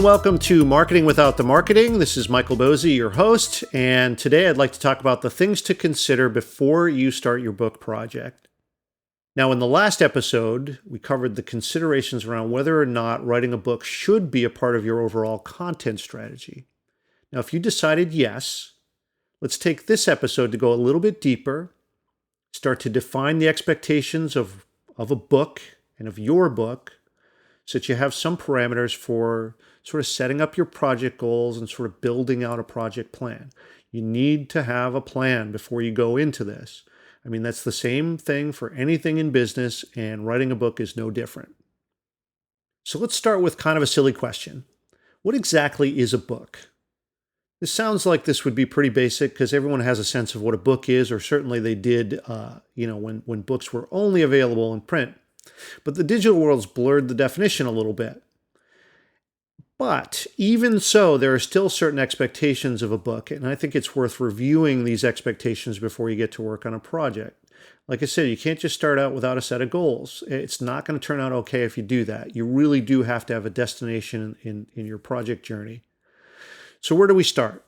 and welcome to Marketing Without the Marketing. This is Michael Bosey, your host, and today I'd like to talk about the things to consider before you start your book project. Now, in the last episode, we covered the considerations around whether or not writing a book should be a part of your overall content strategy. Now, if you decided yes, let's take this episode to go a little bit deeper, start to define the expectations of a book and of your book, so that you have some parameters for sort of setting up your project goals and sort of building out a project plan. You need to have a plan before you go into this. I mean, that's the same thing for anything in business, and writing a book is no different. So let's start with kind of a silly question. What exactly is a book? This sounds like this would be pretty basic because everyone has a sense of what a book is, or certainly they did, when books were only available in print. But the digital world's blurred the definition a little bit. But even so, there are still certain expectations of a book, and I think it's worth reviewing these expectations before you get to work on a project. Like I said, you can't just start out without a set of goals. It's not going to turn out okay if you do that. You really do have to have a destination in your project journey. So where do we start?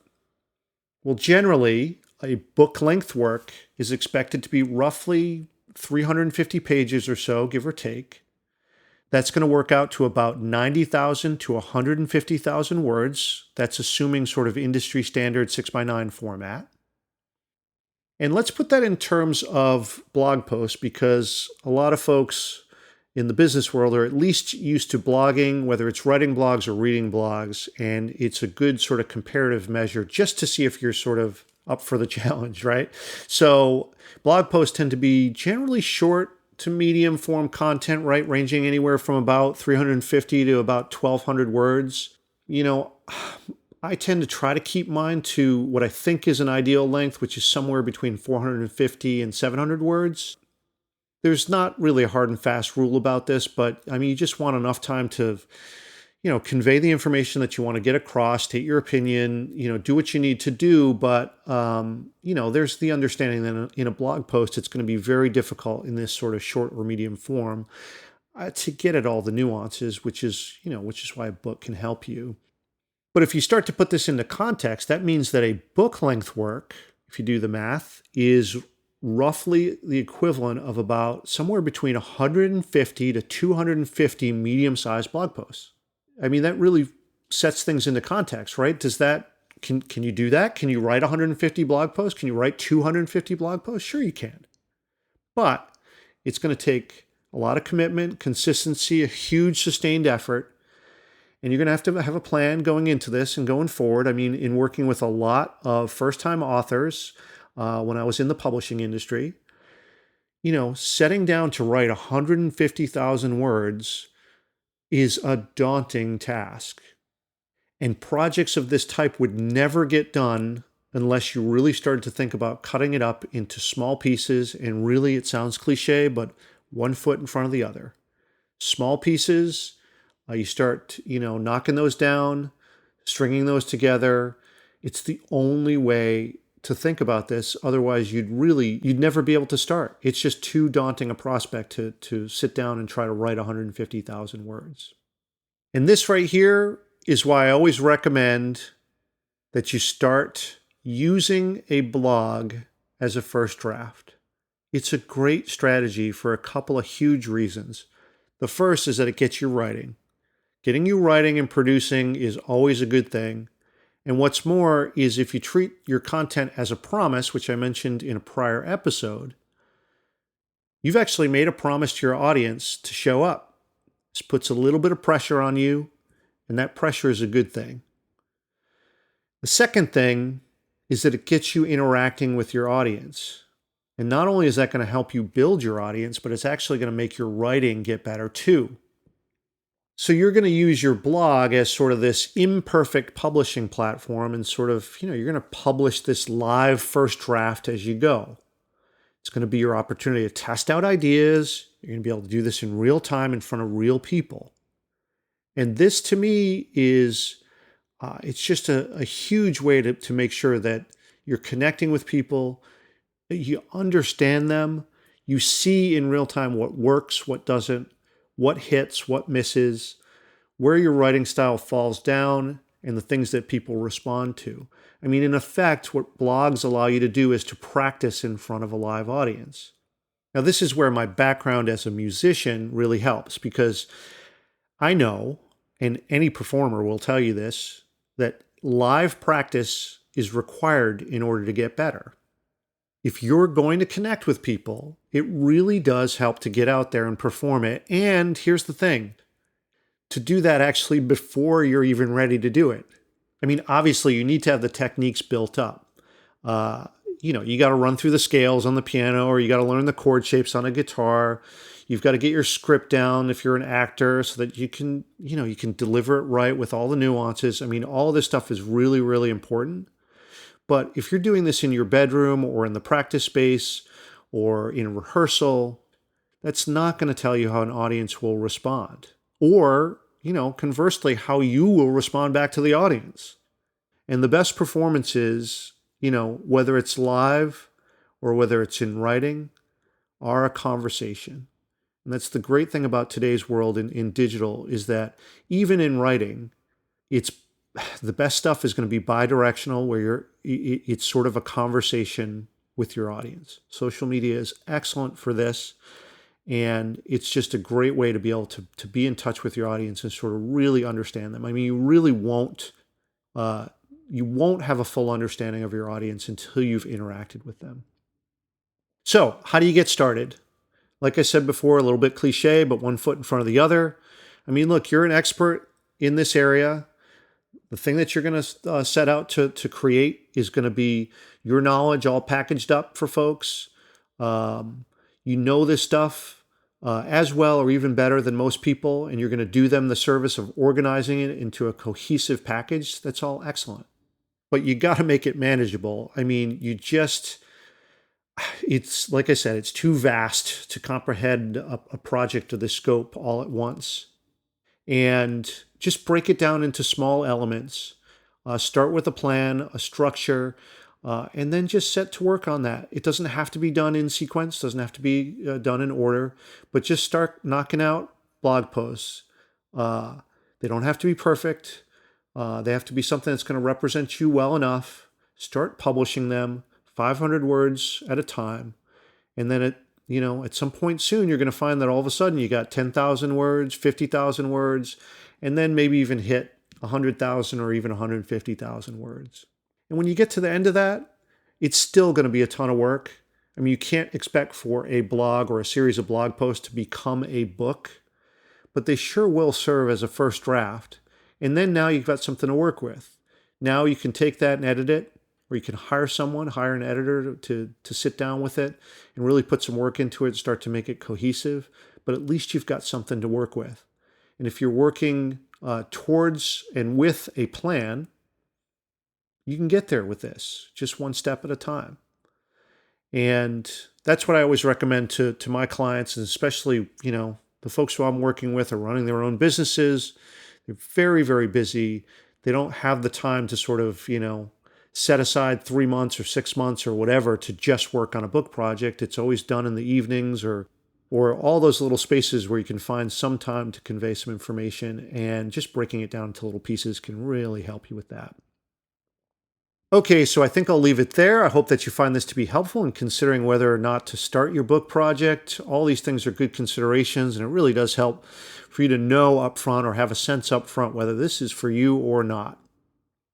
Well, generally, a book-length work is expected to be roughly 350 pages or so, give or take. That's going to work out to about 90,000 to 150,000 words. That's assuming sort of industry standard 6x9 format. And let's put that in terms of blog posts, because a lot of folks in the business world are at least used to blogging, whether it's writing blogs or reading blogs, and it's a good sort of comparative measure just to see if you're sort of up for the challenge, right? So blog posts tend to be generally short to medium form content, right? Ranging anywhere from about 350 to about 1,200 words. I tend to try to keep mine to what I think is an ideal length, which is somewhere between 450 and 700 words. There's not really a hard and fast rule about this, but I mean, you just want enough time to convey the information that you want to get across, state your opinion, do what you need to do. But, there's the understanding that in a blog post, it's going to be very difficult in this sort of short or medium form to get at all the nuances, which is why a book can help you. But if you start to put this into context, that means that a book length work, if you do the math, is roughly the equivalent of about somewhere between 150 to 250 medium-sized blog posts. I mean, that really sets things into context, right? Can you do that? Can you write 150 blog posts? Can you write 250 blog posts? Sure you can. But it's going to take a lot of commitment, consistency, a huge sustained effort. And you're going to have a plan going into this and going forward. I mean, in working with a lot of first-time authors when I was in the publishing industry, setting down to write 150,000 words is a daunting task. And projects of this type would never get done unless you really started to think about cutting it up into small pieces. And really, it sounds cliche, but one foot in front of the other. Small pieces, you start, knocking those down, stringing those together. It's the only way to think about this. Otherwise, you'd never be able to start. It's just too daunting a prospect to sit down and try to write 150,000 words. And this right here is why I always recommend that you start using a blog as a first draft. It's a great strategy for a couple of huge reasons. The first is that it gets you writing. Getting you writing and producing is always a good thing. And what's more is if you treat your content as a promise, which I mentioned in a prior episode, you've actually made a promise to your audience to show up. This puts a little bit of pressure on you, and that pressure is a good thing. The second thing is that it gets you interacting with your audience. And not only is that going to help you build your audience, but it's actually going to make your writing get better too. So you're going to use your blog as sort of this imperfect publishing platform, and sort of, you're going to publish this live first draft as you go. It's going to be your opportunity to test out ideas. You're going to be able to do this in real time in front of real people. And this to me is, it's just a huge way to make sure that you're connecting with people, you understand them, you see in real time what works, what doesn't, what hits, what misses, where your writing style falls down, and the things that people respond to. I mean, in effect, what blogs allow you to do is to practice in front of a live audience. Now, this is where my background as a musician really helps, because I know, and any performer will tell you this, that live practice is required in order to get better. If you're going to connect with people, it really does help to get out there and perform it. And here's the thing, to do that actually before you're even ready to do it. I mean, obviously, you need to have the techniques built up. You got to run through the scales on the piano, or you got to learn the chord shapes on a guitar. You've got to get your script down if you're an actor, so that you can deliver it right with all the nuances. I mean, all this stuff is really, really important. But if you're doing this in your bedroom or in the practice space or in rehearsal, that's not going to tell you how an audience will respond. Or, conversely, how you will respond back to the audience. And the best performances, whether it's live or whether it's in writing, are a conversation. And that's the great thing about today's world in digital, is that even in writing, the best stuff is going to be bi-directional, where it's sort of a conversation with your audience. Social media is excellent for this. And it's just a great way to be able to be in touch with your audience and sort of really understand them. I mean, you really won't have a full understanding of your audience until you've interacted with them. So, how do you get started? Like I said before, a little bit cliche, but one foot in front of the other. I mean, look, you're an expert in this area. The thing that you're going to set out to create is going to be your knowledge all packaged up for folks. You know this stuff as well or even better than most people, and you're going to do them the service of organizing it into a cohesive package. That's all excellent. But you got to make it manageable. I mean, it's like I said, it's too vast to comprehend a project of this scope all at once. And just break it down into small elements. Start with a plan, a structure, and then just set to work on that. It doesn't have to be done in sequence, doesn't have to be done in order, but just start knocking out blog posts. They don't have to be perfect. They have to be something that's going to represent you well enough. Start publishing them, 500 words at a time. And then at some point soon, you're going to find that all of a sudden you got 10,000 words, 50,000 words, and then maybe even hit 100,000 or even 150,000 words. And when you get to the end of that, it's still going to be a ton of work. I mean, you can't expect for a blog or a series of blog posts to become a book, but they sure will serve as a first draft. And then now you've got something to work with. Now you can take that and edit it, or you can hire an editor to sit down with it and really put some work into it and start to make it cohesive. But at least you've got something to work with. And if you're working towards and with a plan, you can get there with this, just one step at a time. And that's what I always recommend to my clients, and especially, the folks who I'm working with are running their own businesses. They're very, very busy. They don't have the time to sort of, set aside 3 months or 6 months or whatever to just work on a book project. It's always done in the evenings or all those little spaces where you can find some time to convey some information, and just breaking it down into little pieces can really help you with that. Okay, so I think I'll leave it there. I hope that you find this to be helpful in considering whether or not to start your book project. All these things are good considerations, and it really does help for you to know up front or have a sense up front whether this is for you or not.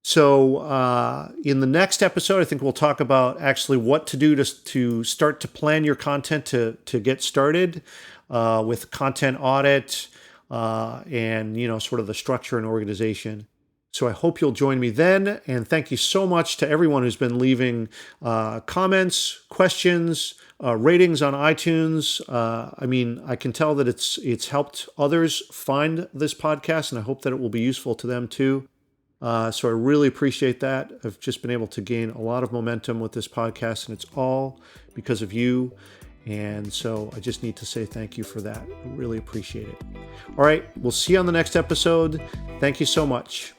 So in the next episode, I think we'll talk about actually what to do to start to plan your content to get started with content audit and, sort of the structure and organization. So I hope you'll join me then. And thank you so much to everyone who's been leaving comments, questions, ratings on iTunes. I can tell that it's helped others find this podcast, and I hope that it will be useful to them too. So I really appreciate that. I've just been able to gain a lot of momentum with this podcast, and it's all because of you. And so I just need to say thank you for that. I really appreciate it. All right, we'll see you on the next episode. Thank you so much.